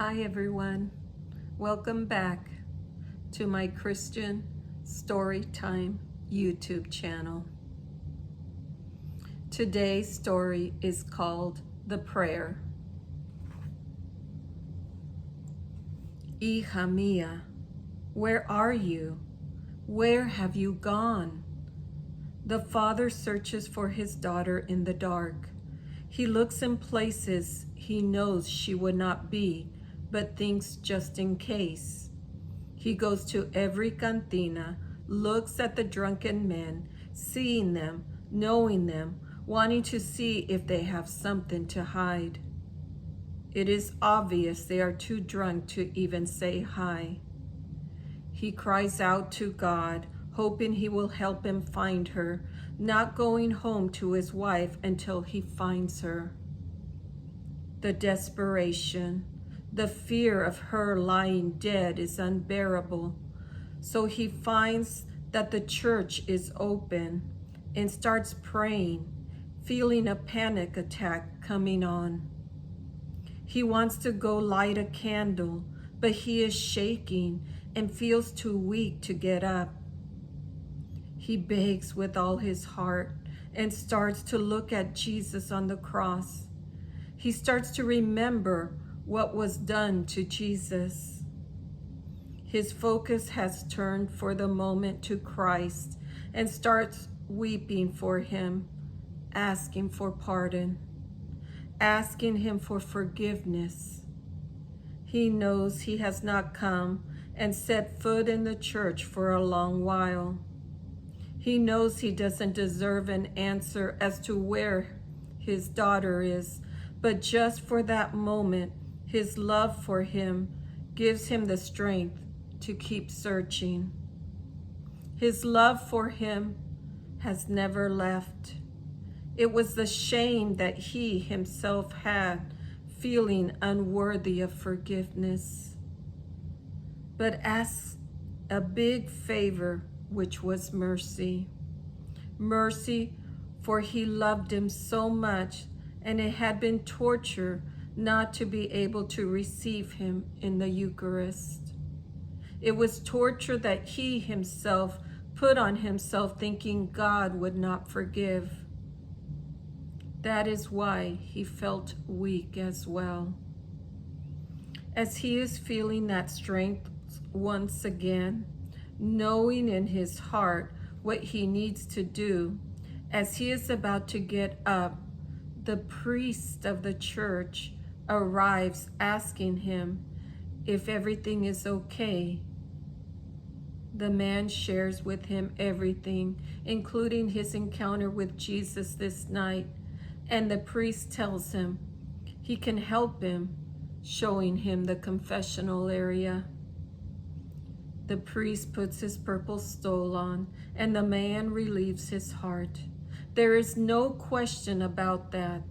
Hi everyone, welcome back to my Christian Storytime YouTube channel. Today's story is called The Prayer. Hija mía, where are you? Where have you gone? The father searches for his daughter in the dark. He looks in places he knows she would not be, but thinks just in case. He goes to every cantina, looks at the drunken men, seeing them, knowing them, wanting to see if they have something to hide. It is obvious they are too drunk to even say hi. He cries out to God, hoping he will help him find her, not going home to his wife until he finds her. The desperation, the fear of her lying dead is unbearable. So he finds that the church is open and starts praying, feeling a panic attack coming on. He wants to go light a candle, but he is shaking and feels too weak to get up. He begs with all his heart and starts to look at Jesus on the cross. He starts to remember what was done to Jesus. His focus has turned for the moment to Christ and starts weeping for him, asking for pardon, asking him for forgiveness. He knows he has not come and set foot in the church for a long while. He knows he doesn't deserve an answer as to where his daughter is, but just for that moment, his love for him gives him the strength to keep searching. His love for him has never left. It was the shame that he himself had, feeling unworthy of forgiveness, but asks a big favor, which was mercy. Mercy, for he loved him so much, and it had been torture not to be able to receive him in the Eucharist. It was torture that he himself put on himself, thinking God would not forgive. That is why he felt weak as well. As he is feeling that strength once again, knowing in his heart what he needs to do, as he is about to get up, the priest of the church arrives asking him if everything is okay. The man shares with him everything, including his encounter with Jesus this night, and the priest tells him he can help him, showing him the confessional area. The priest puts his purple stole on, and the man relieves his heart. There is no question about that.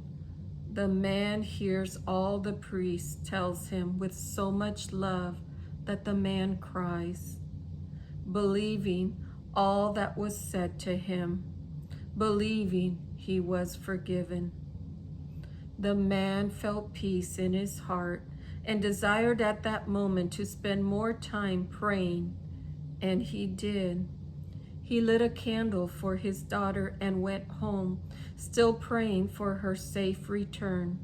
The man hears all the priest tells him with so much love that the man cries, believing all that was said to him, believing he was forgiven. The man felt peace in his heart and desired at that moment to spend more time praying, and he did. He lit a candle for his daughter and went home, still praying for her safe return.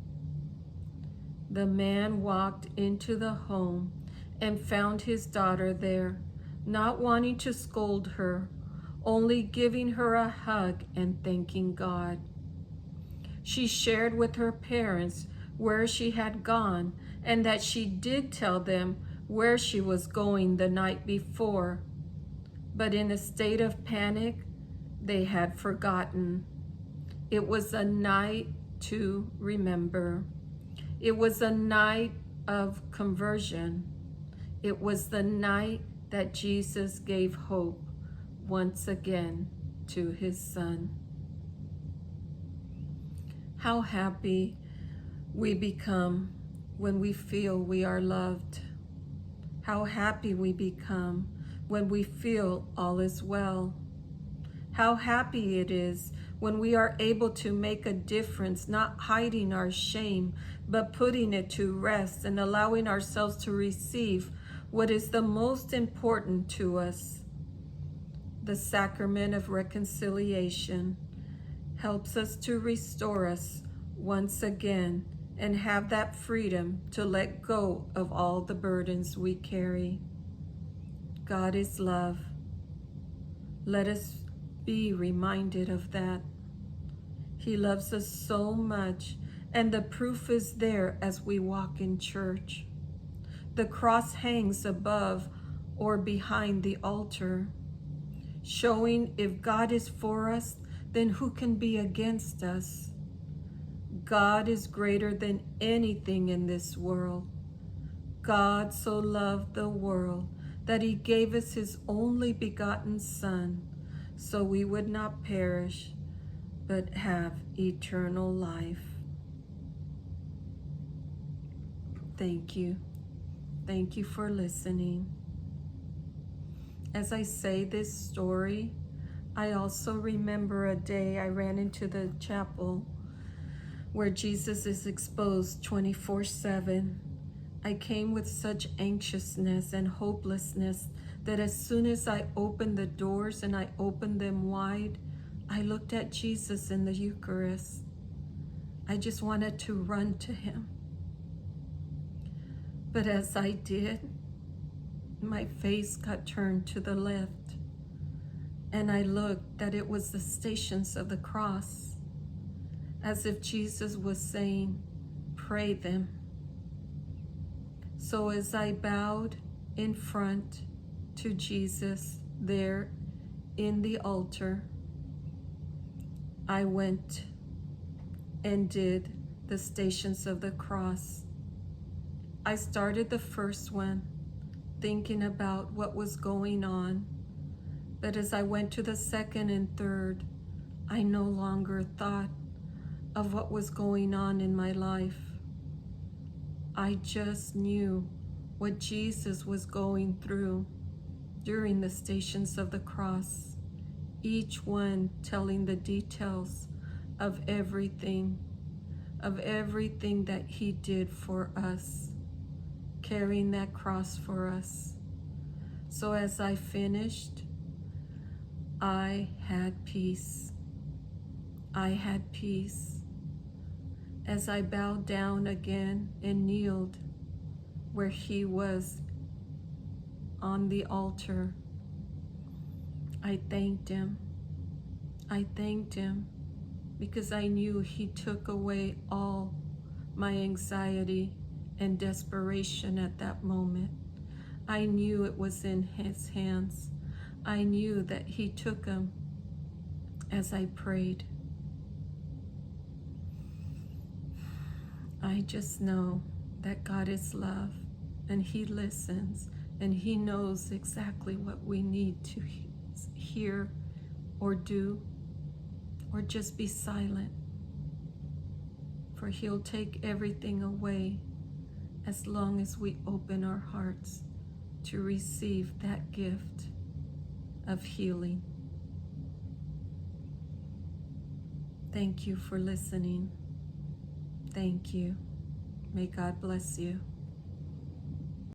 The man walked into the home and found his daughter there, not wanting to scold her, only giving her a hug and thanking God. She shared with her parents where she had gone and that she did tell them where she was going the night before. But in a state of panic, they had forgotten. It was a night to remember. It was a night of conversion. It was the night that Jesus gave hope once again to his son. How happy we become when we feel we are loved. How happy we become when we feel all is well. How happy it is when we are able to make a difference, not hiding our shame, but putting it to rest and allowing ourselves to receive what is the most important to us. The sacrament of reconciliation helps us to restore us once again and have that freedom to let go of all the burdens we carry. God is love. Let us be reminded of that. He loves us so much, and the proof is there as we walk in church. The cross hangs above or behind the altar, showing if God is for us, then who can be against us? God is greater than anything in this world. God so loved the world that he gave us his only begotten Son, so we would not perish, but have eternal life. Thank you. Thank you for listening. As I say this story, I also remember a day I ran into the chapel where Jesus is exposed 24/7. I came with such anxiousness and hopelessness that as soon as I opened the doors and I opened them wide, I looked at Jesus in the Eucharist. I just wanted to run to him. But as I did, my face got turned to the left, and I looked that it was the Stations of the Cross, as if Jesus was saying, "Pray them." So as I bowed in front to Jesus there in the altar, I went and did the Stations of the Cross. I started the first one thinking about what was going on, but as I went to the second and third, I no longer thought of what was going on in my life. I just knew what Jesus was going through during the Stations of the Cross, each one telling the details of everything that he did for us, carrying that cross for us. So as I finished, I had peace. I had peace. As I bowed down again and kneeled where he was on the altar, I thanked him. I thanked him because I knew he took away all my anxiety and desperation at that moment. I knew it was in his hands. I knew that he took them as I prayed. I just know that God is love, and he listens, and he knows exactly what we need to hear or do, or just be silent. For he'll take everything away as long as we open our hearts to receive that gift of healing. Thank you for listening. Thank you. May God bless you.